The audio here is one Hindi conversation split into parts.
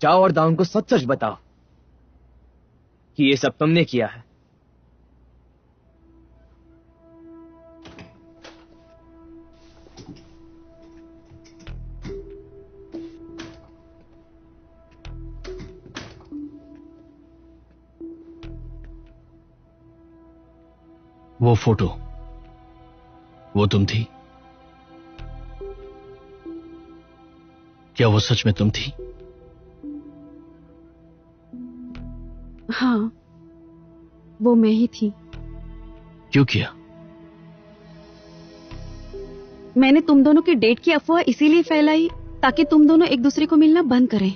जाओ और दाउन को सच सच बताओ कि ये सब तुमने किया है। वो फोटो, वो तुम थी? क्या वो सच में तुम थी? हाँ, वो मैं ही थी। क्यों किया? मैंने तुम दोनों की डेट की अफवाह इसीलिए फैलाई ताकि तुम दोनों एक दूसरे को मिलना बंद करें,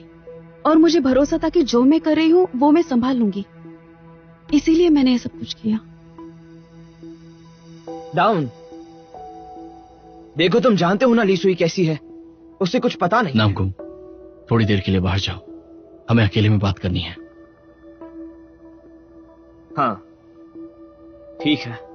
और मुझे भरोसा था कि जो मैं कर रही हूं वो मैं संभाल लूंगी, इसीलिए मैंने ये सब कुछ किया। डाउन, देखो तुम जानते हो ना ली सुई कैसी है, उससे कुछ पता नहीं। नामकुम, थोड़ी देर के लिए बाहर जाओ, हमें अकेले में बात करनी है। हाँ ठीक है।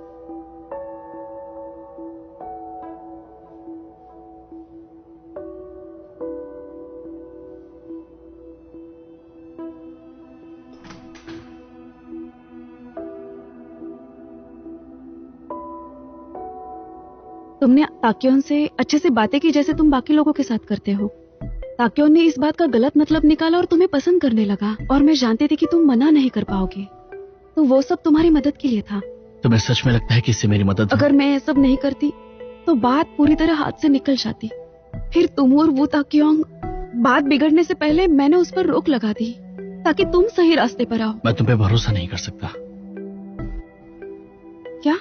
तुमने ताक्योन से अच्छे से बातें की जैसे तुम बाकी लोगों के साथ करते हो। ताक्योन ने इस बात का गलत मतलब निकाला और तुम्हें पसंद करने लगा, और मैं जानती थी कि तुम मना नहीं कर पाओगे, तो वो सब तुम्हारी मदद के लिए था। तुम्हें सच में लगता है कि इससे मेरी मदद? अगर मैं ये सब नहीं करती तो बात पूरी तरह हाथ से निकल जाती। फिर तुम और वो ताक्योंग, बात बिगड़ने से पहले मैंने उस पर रोक लगा दी ताकि तुम सही रास्ते पर आओ। मैं तुम पे भरोसा नहीं कर सकता। क्या?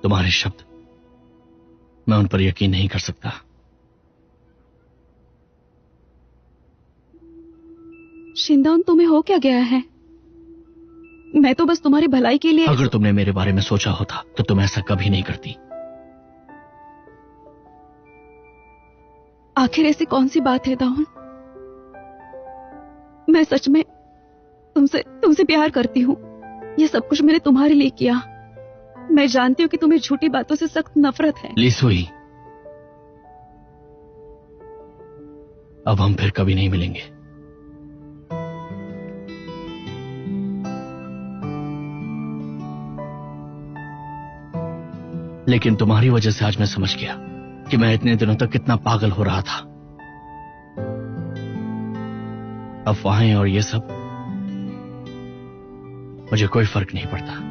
तुम्हारे शब्द, मैं उन पर यकीन नहीं कर सकता। शिंदान, तुम्हें हो क्या गया है? मैं तो बस तुम्हारी भलाई के लिए। अगर तुमने मेरे बारे में सोचा होता तो तुम ऐसा कभी नहीं करती। आखिर ऐसी कौन सी बात है दाउन? मैं सच में तुमसे प्यार करती हूँ। ये सब कुछ मैंने तुम्हारे लिए किया। मैं जानती हूँ कि तुम्हें झूठी बातों से सख्त नफरत है। ली सुई, अब हम फिर कभी नहीं मिलेंगे। लेकिन तुम्हारी वजह से आज मैं समझ गया कि मैं इतने दिनों तक कितना पागल हो रहा था। अफवाहें और ये सब, मुझे कोई फर्क नहीं पड़ता।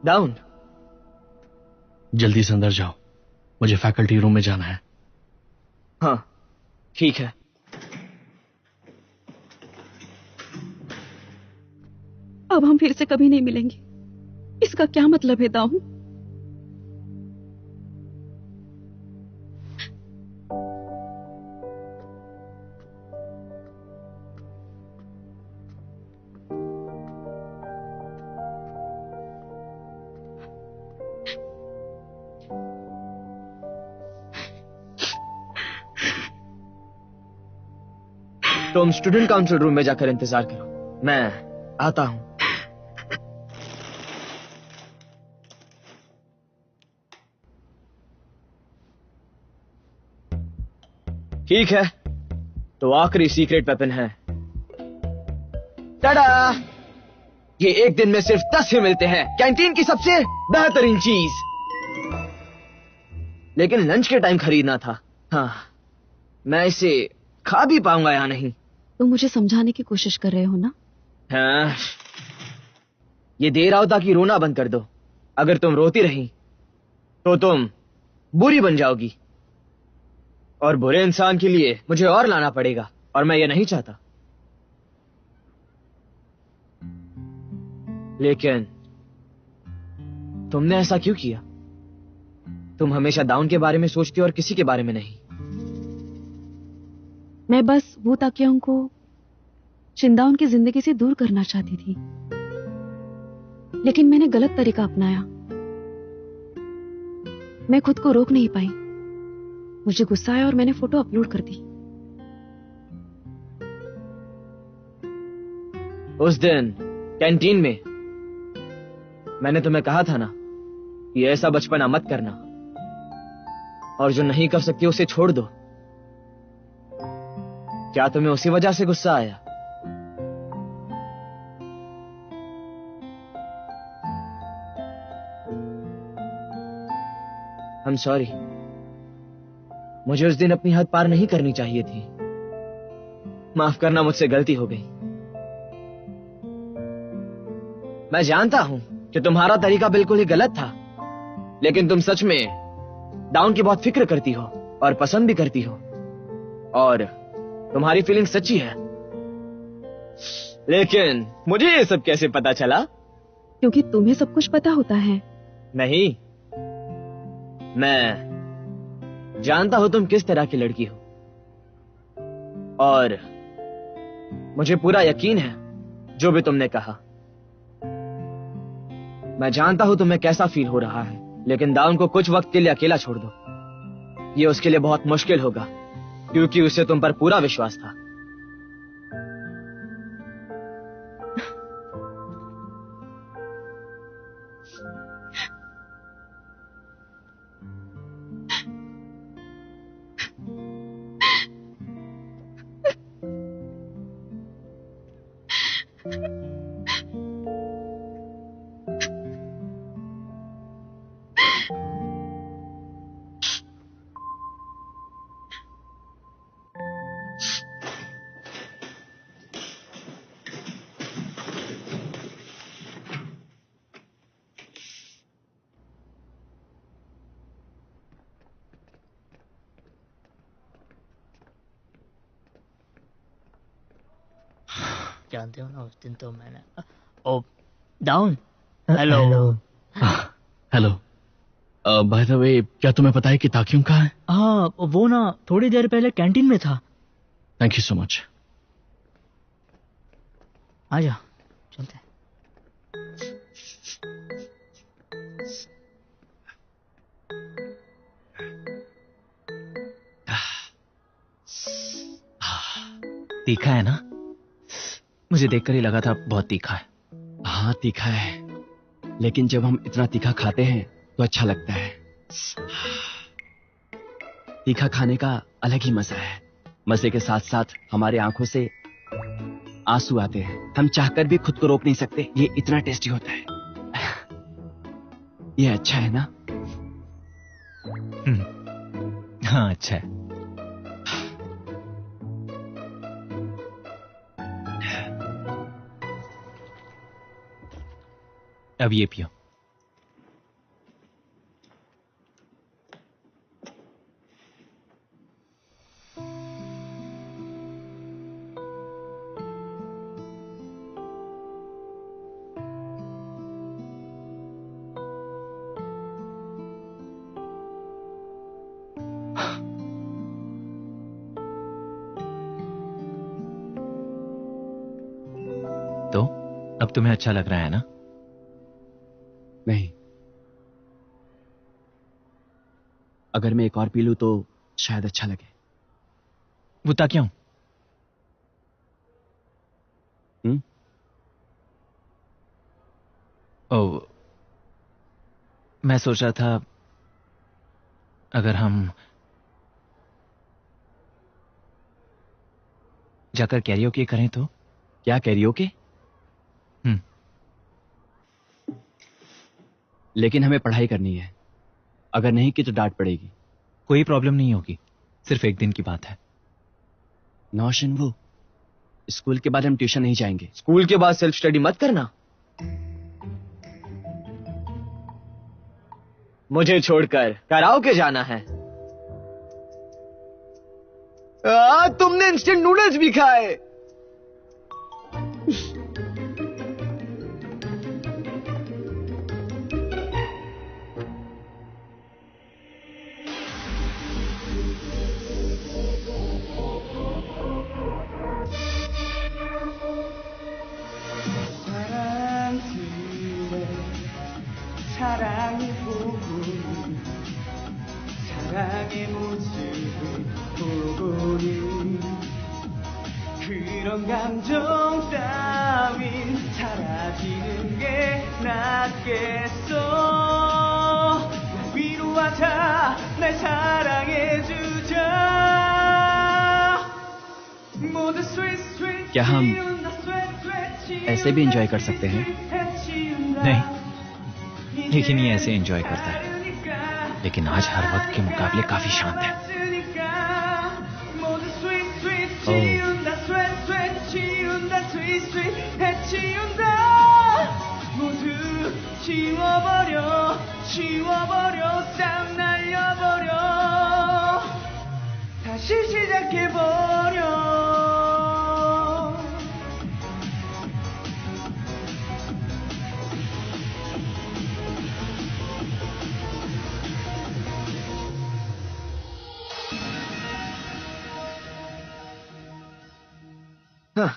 डाउन, जल्दी से अंदर जाओ, मुझे फैकल्टी रूम में जाना है। हाँ ठीक है। अब हम फिर से कभी नहीं मिलेंगे, इसका क्या मतलब है दाऊन? तुम स्टूडेंट काउंसिल रूम में जाकर इंतजार करो, मैं आता हूं। ठीक है, तो आखिरी सीक्रेट वेपन है। टाडा! ये एक दिन में सिर्फ 10 ही मिलते हैं, कैंटीन की सबसे बेहतरीन चीज। लेकिन लंच के टाइम खरीदना था। हाँ, मैं इसे खा भी पाऊंगा या नहीं? तुम मुझे समझाने की कोशिश कर रहे हो ना? हाँ, ये देर आओ ताकि रोना बंद कर दो। अगर तुम रोती रही तो तुम बुरी बन जाओगी, और बुरे इंसान के लिए मुझे और लाना पड़ेगा, और मैं ये नहीं चाहता। लेकिन तुमने ऐसा क्यों किया? तुम हमेशा दाउन के बारे में सोचती हो और किसी के बारे में नहीं। मैं बस वो ताकियों को शिंदाउन की जिंदगी से दूर करना चाहती थी, लेकिन मैंने गलत तरीका अपनाया। मैं खुद को रोक नहीं पाई। मुझे गुस्सा आया और मैंने फोटो अपलोड कर दी। उस दिन कैंटीन में मैंने तुम्हें कहा था ना कि ऐसा बचपना मत करना, और जो नहीं कर सकती उसे छोड़ दो। क्या तुम्हें उसी वजह से गुस्सा आया? I'm sorry, मुझे उस दिन अपनी हद पार नहीं करनी चाहिए थी। माफ करना, मुझसे गलती हो गई। मैं जानता हूं कि तुम्हारा तरीका बिल्कुल ही गलत था, लेकिन तुम सच में डाउन की बहुत फिक्र करती हो और पसंद भी करती हो, और तुम्हारी फीलिंग सच्ची है। लेकिन मुझे ये सब कैसे पता चला? क्योंकि तुम्हें सब कुछ पता होता है। नहीं, मैं जानता हूं तुम किस तरह की लड़की हो, और मुझे पूरा यकीन है जो भी तुमने कहा। मैं जानता हूं तुम्हें कैसा फील हो रहा है, लेकिन दाउन को कुछ वक्त के लिए अकेला छोड़ दो। ये उसके लिए बहुत मुश्किल होगा, क्योंकि उसे तुम पर पूरा विश्वास था। जानते हो ना, उस दिन तो मैंने ओ डाउन। Hello. Hello. By the way, क्या तुम्हें पता है कि ताक्युम कहाँ है? हाँ, वो ना थोड़ी देर पहले कैंटीन में था। Thank you so much. आ जा, चलते हैं। तीखा है ना? मुझे देखकर ही लगा था बहुत तीखा है। हाँ, तीखा है, लेकिन जब हम इतना तीखा खाते हैं तो अच्छा लगता है। तीखा खाने का अलग ही मजा है। मजे के साथ साथ हमारे आंखों से आंसू आते हैं। हम चाहकर भी खुद को रोक नहीं सकते। ये इतना टेस्टी होता है। ये अच्छा है ना? हाँ, अच्छा है। अब ये पियो। तो अब तुम्हें अच्छा लग रहा है ना? नहीं, अगर मैं एक और पी लूं तो शायद अच्छा लगे। बुता क्यों? ओ, मैं सोच रहा था अगर हम जाकर कैरियोके करें तो? क्या कैरियोके? लेकिन हमें पढ़ाई करनी है। अगर नहीं की तो डांट पड़ेगी। कोई प्रॉब्लम नहीं होगी, सिर्फ एक दिन की बात है। नौ शिनवू, स्कूल के बाद हम ट्यूशन नहीं जाएंगे। स्कूल के बाद सेल्फ स्टडी मत करना। मुझे छोड़कर कराओके जाना है। तुमने इंस्टेंट नूडल्स भी खाए। 사랑의 보고는 사랑의 모습을 보고는 그런 감정 따윈 낫겠어 위로하자 날 사랑해주자 모두 sweet sweet क्या हम 지운다 sweat sweat 지운다 ऐसे भी enjoy कर सकते हैं? नहीं, लेकिन ये ऐसे एंजॉय करता है, लेकिन आज हर वक्त के मुकाबले काफी शांत है। 지워버려 싹 날려버려 다시 시작해버려 हाँ,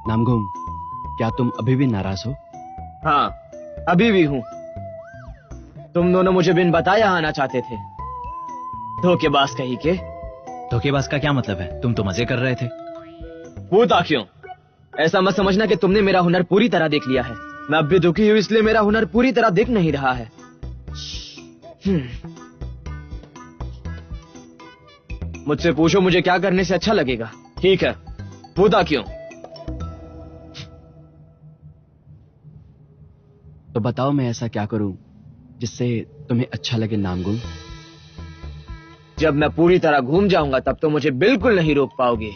नामगुम, क्या तुम अभी भी नाराज हो? हाँ, अभी भी हूँ। तुम दोनों मुझे बिन बताए आना चाहते थे, धोखेबाज कहीं के। धोखेबाज का क्या मतलब है? तुम तो मजे कर रहे थे। होता क्यों? ऐसा मत समझना कि तुमने मेरा हुनर पूरी तरह देख लिया है। मैं अब भी दुखी हूँ, इसलिए मेरा हुनर पूरी तरह दिख नहीं रहा है। मुझसे पूछो मुझे क्या करने से अच्छा लगेगा। ठीक है, होता क्यों? तो बताओ मैं ऐसा क्या करूं जिससे तुम्हें अच्छा लगे नामगुम? जब मैं पूरी तरह घूम जाऊंगा तब तो मुझे बिल्कुल नहीं रोक पाओगे।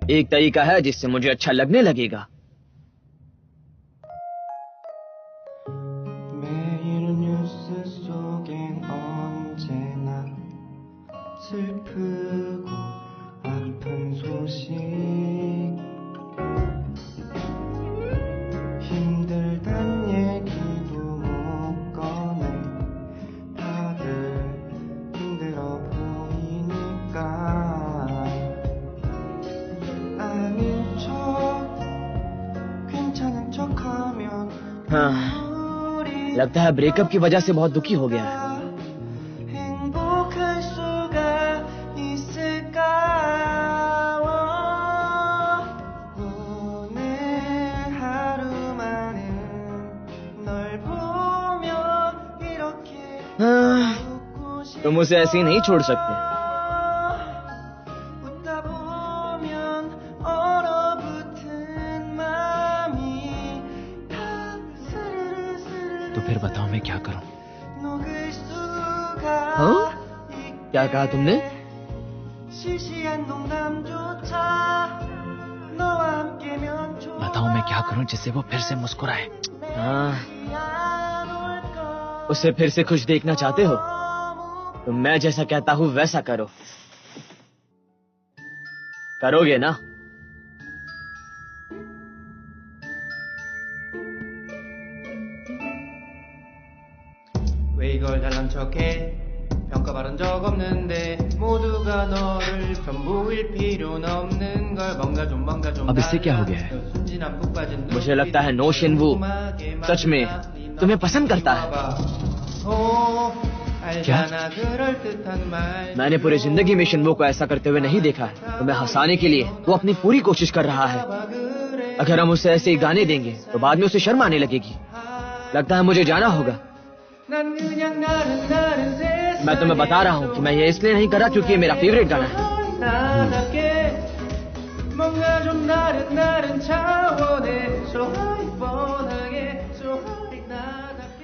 एक तरीका है जिससे मुझे अच्छा लगने लगेगा। 매일 뉴스 속엔 언제나 슬프고 아픈 소식 힘들단 얘기도 못 꺼내 다들 힘들어 보이니까 아닌 척 괜찮은 척하면 हाँ, लगता है ब्रेकअप की वजह से बहुत दुखी हो गया है। 행복할 수가 있을까 오늘 하루만은 널 보며 이렇게 웃고 싶어 तुम उसे ऐसे ही नहीं छोड़ सकते। 웃다 보면 얼어붙은 마음이 다 스르르 तो फिर बताओ मैं क्या करूं? 녹을 수가 हाँ? क्या कहा तुमने? 시시한 농담조차 너와 함께면 좋아 बताओ मैं क्या करूं जिससे वो फिर से मुस्कुराए? हाँ, उसे फिर से खुश देखना चाहते हो तो मैं जैसा कहता हूँ वैसा करो। करोगे ना? 왜 이걸 잘난 척해 평가받은 적 없는데 모두가 너를 전부일 필요는 없는 걸 뭔가 좀 अब इससे क्या हो गया है? 순진한 푹 빠진 मुझे लगता है नो शिनवू सच में तुम्हें पसंद करता है। क्या मैंने पूरी जिंदगी में शिनवू को ऐसा करते हुए नहीं देखा है। तुम्हें हंसाने के लिए वो अपनी पूरी कोशिश कर रहा है। अगर हम उसे ऐसे ही गाने देंगे तो बाद में उसे शर्म आने लगेगी। लगता है मुझे जाना होगा। मैं तुम्हें बता रहा हूँ कि मैं ये इसलिए नहीं कर रहा क्योंकि ये मेरा फेवरेट गाना है। 뭔가 좀 다른 차원에서 뻔하게 소리 나답게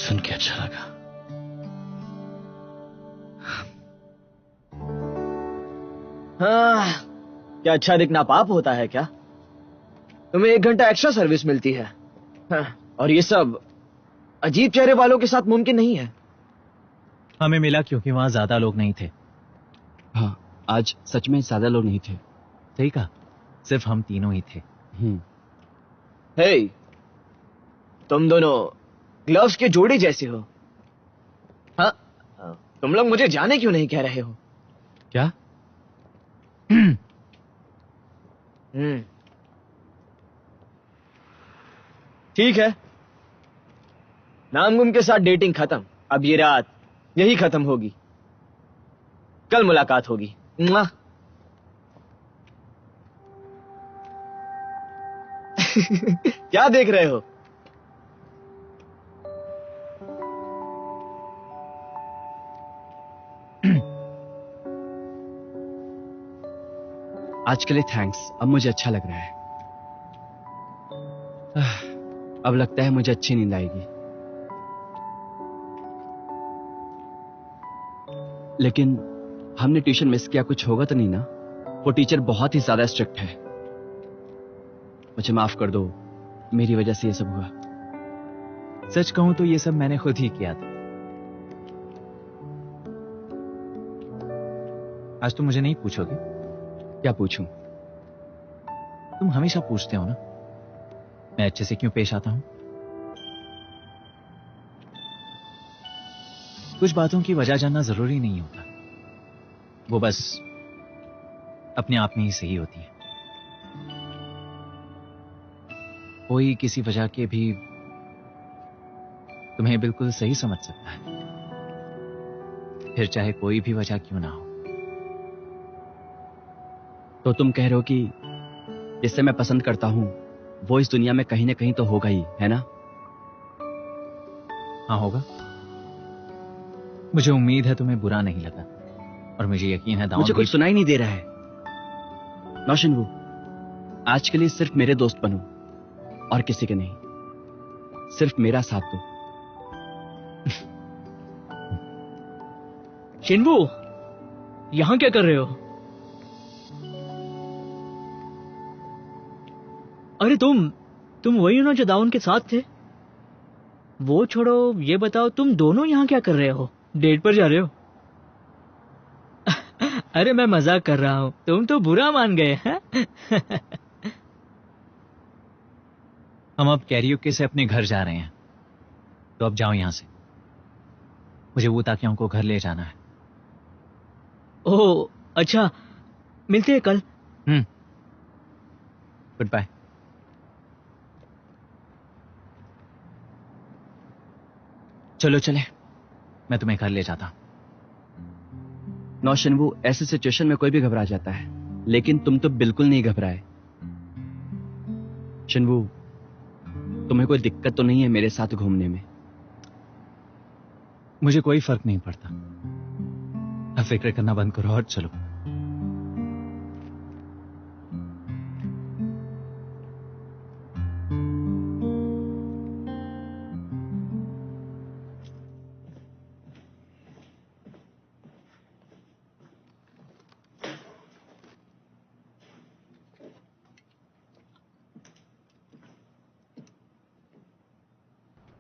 सुन के अच्छा लगा। हाँ, क्या अच्छा दिखना पाप होता है क्या? तुम्हें 1 घंटा एक्स्ट्रा सर्विस मिलती है। हाँ, और ये सब अजीब चेहरे वालों के साथ मुमकिन नहीं है। हमें मिला क्योंकि वहां ज्यादा लोग नहीं थे। हाँ, आज सच में ज्यादा लोग नहीं थे। सही कहा, सिर्फ हम तीनों ही थे। हे, तुम दोनों ग्लव्स के जोड़े जैसे हो। हाँ, तुम लोग मुझे जाने क्यों नहीं कह रहे हो? क्या? ठीक है, नामगुम के साथ डेटिंग खत्म। अब ये रात यही खत्म होगी। कल मुलाकात होगी। मुआ। क्या देख रहे हो? आज के लिए थैंक्स। अब मुझे अच्छा लग रहा है। अब लगता है मुझे अच्छी नींद आएगी। लेकिन हमने ट्यूशन मिस किया, कुछ होगा तो नहीं ना? वो टीचर बहुत ही ज्यादा स्ट्रिक्ट है। मुझे माफ कर दो, मेरी वजह से ये सब हुआ। सच कहूं तो ये सब मैंने खुद ही किया था। आज तुम मुझे नहीं पूछोगे? क्या पूछूं? तुम हमेशा पूछते हो ना, मैं अच्छे से क्यों पेश आता हूं? कुछ बातों की वजह जानना जरूरी नहीं होता, वो बस अपने आप में ही सही होती है। कोई किसी वजह के भी तुम्हें बिल्कुल सही समझ सकता है, फिर चाहे कोई भी वजह क्यों ना हो। तो तुम कह रहे हो कि जिससे मैं पसंद करता हूं वो इस दुनिया में कहीं ना कहीं तो होगा ही, है ना? हाँ, होगा। मुझे उम्मीद है तुम्हें बुरा नहीं लगा, और मुझे यकीन है दाऊद मुझे भी। कुछ सुनाई नहीं दे रहा है। नौशिनवू, आज के लिए सिर्फ मेरे दोस्त बनो और किसी के नहीं। सिर्फ मेरा साथ दो। शिनवू, यहां क्या कर रहे हो? अरे तुम वही हो ना जो दाऊन के साथ थे? वो छोड़ो, ये बताओ तुम दोनों यहां क्या कर रहे हो? डेट पर जा रहे हो? अरे मैं मजाक कर रहा हूं, तुम तो बुरा मान गए हैं। हम अब कैरियोके से अपने घर जा रहे हैं, तो अब जाओ यहां से। मुझे वो ताकियों को घर ले जाना है। ओह अच्छा, मिलते हैं कल। Good bye. चलो चले, मैं तुम्हें घर ले जाता हूं। नौशिनवू, ऐसे सिचुएशन में कोई भी घबरा जाता है, लेकिन तुम तो बिल्कुल नहीं घबराए। शिनवू, तुम्हें कोई दिक्कत तो नहीं है मेरे साथ घूमने में? मुझे कोई फर्क नहीं पड़ता। अब फिक्र करना बंद करो और चलो।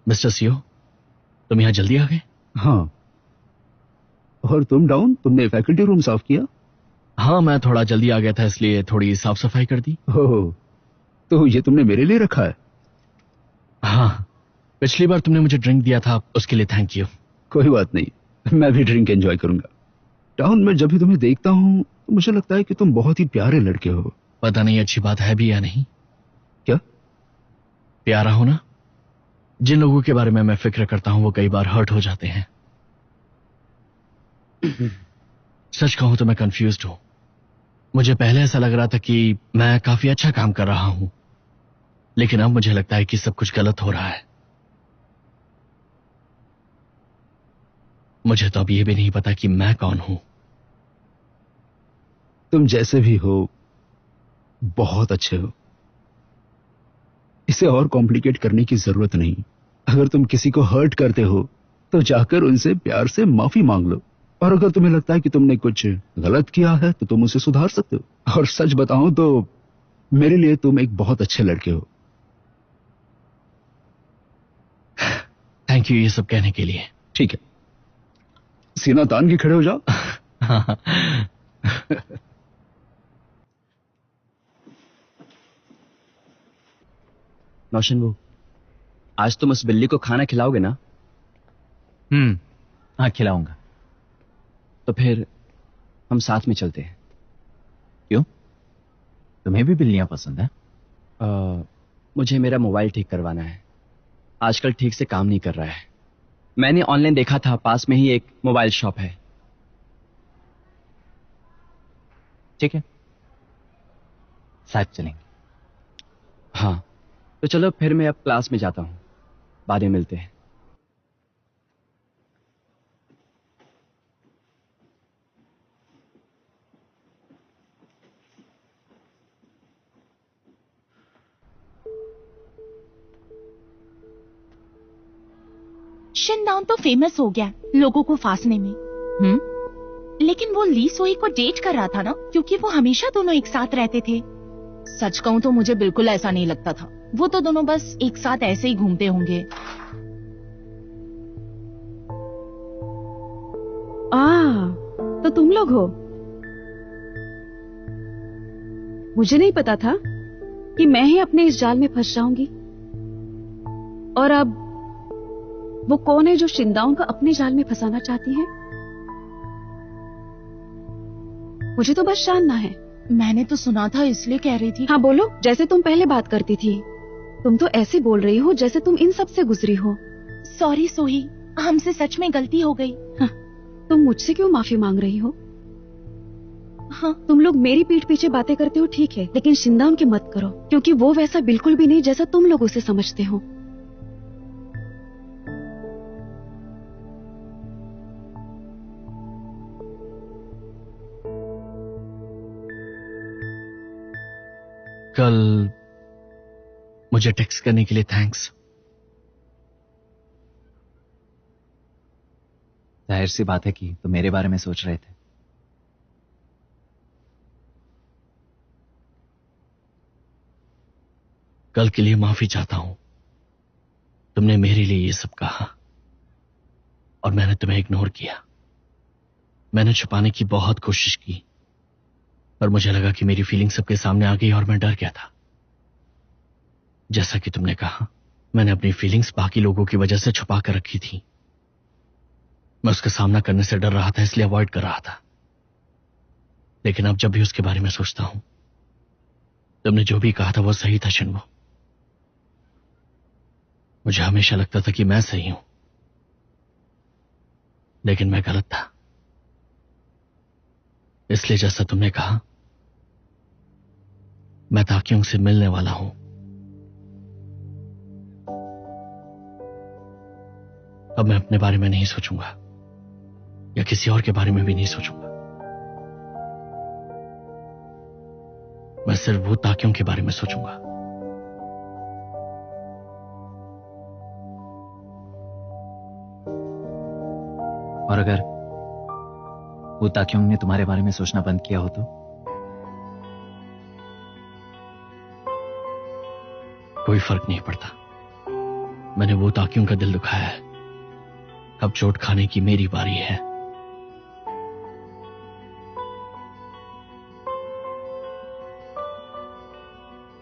मिस्टर सीओ, तुम यहां जल्दी आ गए? हाँ, और तुम डाउन, तुमने फैकल्टी रूम साफ किया? हाँ, मैं थोड़ा जल्दी आ गया था, इसलिए थोड़ी साफ सफाई कर दी। ओह, तो ये तुमने मेरे लिए रखा है? हाँ, पिछली बार तुमने मुझे ड्रिंक दिया था, उसके लिए थैंक यू। कोई बात नहीं, मैं भी ड्रिंक एंजॉय करूंगा। डाउन, मैं जब भी तुम्हें देखता हूँ तो मुझे लगता है कि तुम बहुत ही प्यारे लड़के हो। पता नहीं अच्छी बात है भी या नहीं। क्या? प्यारा हो ना? जिन लोगों के बारे में मैं फिक्र करता हूं वो कई बार हर्ट हो जाते हैं। सच कहूं तो मैं कंफ्यूज्ड हूं। मुझे पहले ऐसा लग रहा था कि मैं काफी अच्छा काम कर रहा हूं, लेकिन अब मुझे लगता है कि सब कुछ गलत हो रहा है। मुझे तो अब ये भी नहीं पता कि मैं कौन हूं। तुम जैसे भी हो बहुत अच्छे हो, इसे और कॉम्प्लिकेट करने की जरूरत नहीं। अगर तुम किसी को हर्ट करते हो तो जाकर उनसे प्यार से माफी मांग लो, और अगर तुम्हें लगता है कि तुमने कुछ गलत किया है तो तुम उसे सुधार सकते हो। और सच बताऊं तो मेरे लिए तुम एक बहुत अच्छे लड़के हो। थैंक यू ये सब कहने के लिए। ठीक है, सीना तान के खड़े हो जाओ। नौशन, वो आज तुम उस बिल्ली को खाना खिलाओगे ना? हाँ खिलाऊंगा। तो फिर हम साथ में चलते हैं। क्यों, तुम्हें भी बिल्लियां पसंद है? मुझे मेरा मोबाइल ठीक करवाना है, आजकल ठीक से काम नहीं कर रहा है। मैंने ऑनलाइन देखा था, पास में ही एक मोबाइल शॉप है। ठीक है, साथ चलेंगे। हाँ, तो चलो फिर मैं अब क्लास में जाता हूँ, बाद में मिलते हैं। शिनडाउन तो फेमस हो गया लोगों को फांसने में। लेकिन वो ली सोई को डेट कर रहा था ना, क्योंकि वो हमेशा दोनों एक साथ रहते थे। सच कहूँ तो मुझे बिल्कुल ऐसा नहीं लगता था, वो तो दोनों बस एक साथ ऐसे ही घूमते होंगे। तो तुम लोग हो? मुझे नहीं पता था कि मैं ही अपने इस जाल में फंस जाऊंगी। और अब वो कौन है जो शिनडाउन को अपने जाल में फंसाना चाहती है? मुझे तो बस जानना है। मैंने तो सुना था इसलिए कह रही थी। हाँ बोलो, जैसे तुम पहले बात करती थी। तुम तो ऐसे बोल रही हो जैसे तुम इन सब से गुजरी हो। सॉरी सोही, हमसे सच में गलती हो गई। हाँ, तुम मुझसे क्यों माफी मांग रही हो? हाँ, तुम लोग मेरी पीठ पीछे बातें करते हो ठीक है, लेकिन शिनडाउन की मत करो, क्योंकि वो वैसा बिल्कुल भी नहीं जैसा तुम लोग उसे समझते हो। कल मुझे टेक्स्ट करने के लिए थैंक्स। जाहिर सी बात है कि तुम मेरे बारे में सोच रहे थे। कल के लिए माफी चाहता हूं। तुमने मेरे लिए ये सब कहा और मैंने तुम्हें इग्नोर किया। मैंने छुपाने की बहुत कोशिश की, पर मुझे लगा कि मेरी फीलिंग सबके सामने आ गई और मैं डर गया था। जैसा कि तुमने कहा, मैंने अपनी फीलिंग्स बाकी लोगों की वजह से छुपा कर रखी थी। मैं उसका सामना करने से डर रहा था, इसलिए अवॉइड कर रहा था। लेकिन अब जब भी उसके बारे में सोचता हूं, तुमने जो भी कहा था वो सही था शिन्वो। मुझे हमेशा लगता था कि मैं सही हूं, लेकिन मैं गलत था। इसलिए जैसा तुमने कहा, मैं ताकियों से मिलने वाला हूं। अब मैं अपने बारे में नहीं सोचूंगा, या किसी और के बारे में भी नहीं सोचूंगा। मैं सिर्फ वो ताकियों के बारे में सोचूंगा। और अगर वो ताक्योंग ने तुम्हारे बारे में सोचना बंद किया हो तो? कोई फर्क नहीं पड़ता। मैंने वो ताकियों का दिल दुखाया है, अब चोट खाने की मेरी बारी है।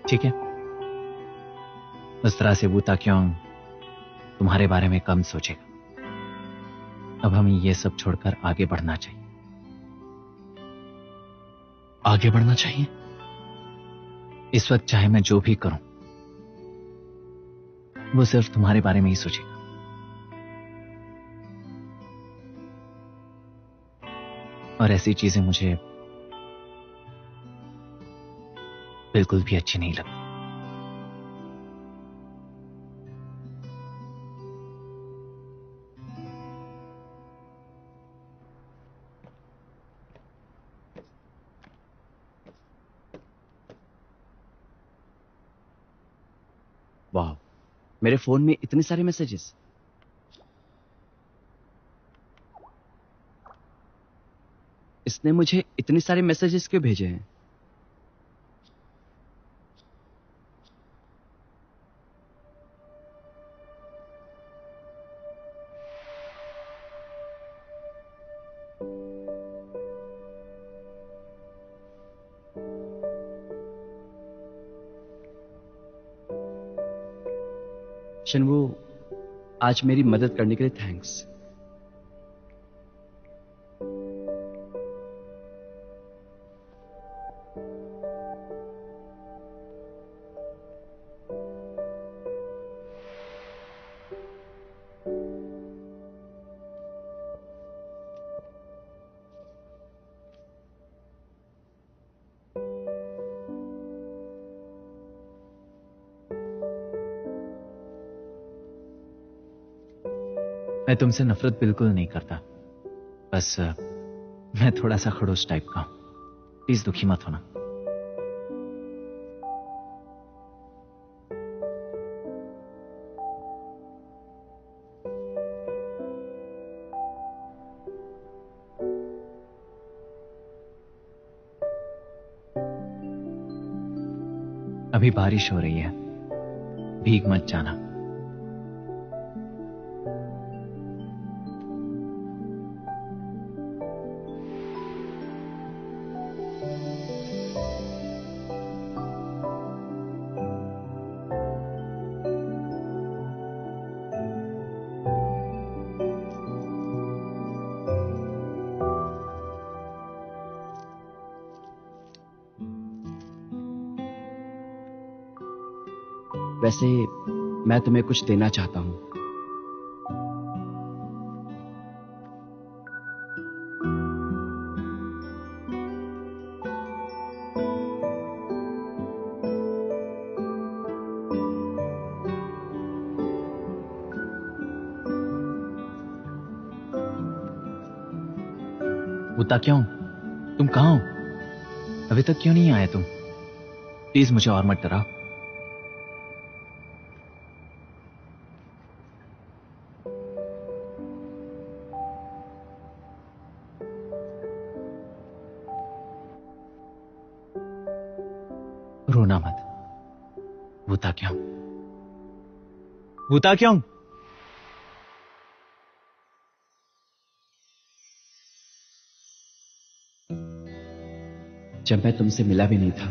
ठीक है, उस तरह से वो ताक्योंग तुम्हारे बारे में कम सोचेगा। अब हमें ये सब छोड़कर आगे बढ़ना चाहिए। आगे बढ़ना चाहिए? इस वक्त चाहे मैं जो भी करूं, वो सिर्फ तुम्हारे बारे में ही सोचेगा। और ऐसी चीजें मुझे बिल्कुल भी अच्छी नहीं लगती। वाह, मेरे फोन में इतने सारे मैसेजेस। इसने मुझे इतने सारे मैसेजेस क्यों भेजे हैं? शनवू, आज मेरी मदद करने के लिए थैंक्स। मैं तुमसे नफरत बिल्कुल नहीं करता, बस मैं थोड़ा सा खड़ूस टाइप का हूं। प्लीज दुखी मत होना। अभी बारिश हो रही है, भीग मत जाना। वैसे मैं तुम्हें कुछ देना चाहता हूं। बुता क्यों? तुम कहां हो? अभी तक क्यों नहीं आए तुम? प्लीज मुझे और मत डराओ। रोना मत। बुता क्यों? बुता क्यों? जब मैं तुमसे मिला भी नहीं था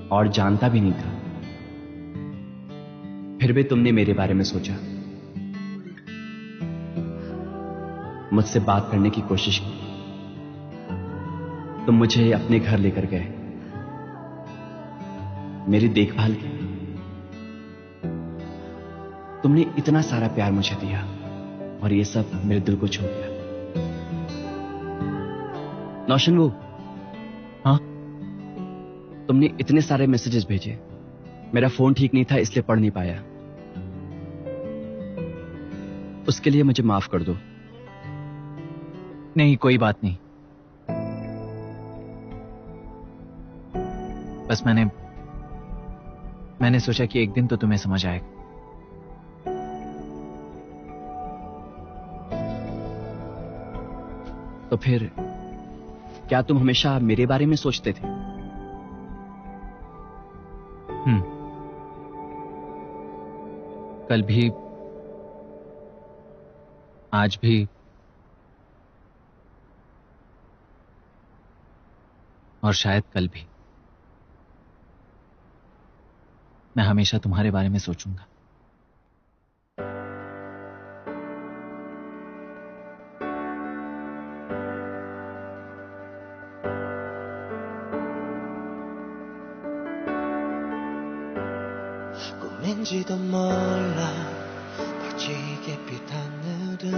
और जानता भी नहीं था, फिर भी तुमने मेरे बारे में सोचा, मुझसे बात करने की कोशिश की। तुम मुझे अपने घर लेकर गए, मेरी देखभाल की। तुमने इतना सारा प्यार मुझे दिया और ये सब मेरे दिल को छू गया। नौशन, वो हाँ, तुमने इतने सारे मैसेजेस भेजे। मेरा फोन ठीक नहीं था इसलिए पढ़ नहीं पाया। उसके लिए मुझे माफ कर दो। नहीं, कोई बात नहीं। बस मैंने सोचा कि एक दिन तो तुम्हें समझ आएगा। तो फिर क्या तुम हमेशा मेरे बारे में सोचते थे? कल भी, आज भी, और शायद कल भी मैं हमेशा तुम्हारे बारे में सोचूंगा। 꿈인지도 몰라 터지게 빛하늘은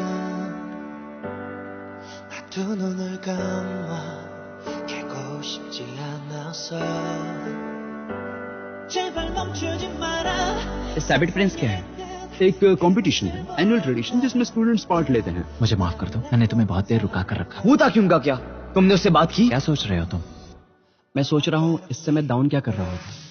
나 두 눈을 감아 깨고 싶지 않아서 제발 멈추지 마라. सैबिट प्रिंस क्या है? एक कंपटीशन है, एनुअल ट्रेडिशन, जिसमें स्टूडेंट्स पार्ट लेते हैं। मुझे माफ कर दो, मैंने तुम्हें बहुत देर रुका कर रखा। वो था क्यों का क्या? तुमने उससे बात की? क्या सोच रहे हो तुम? मैं सोच रहा हूं इस समय डाउन क्या कर रहा होगा।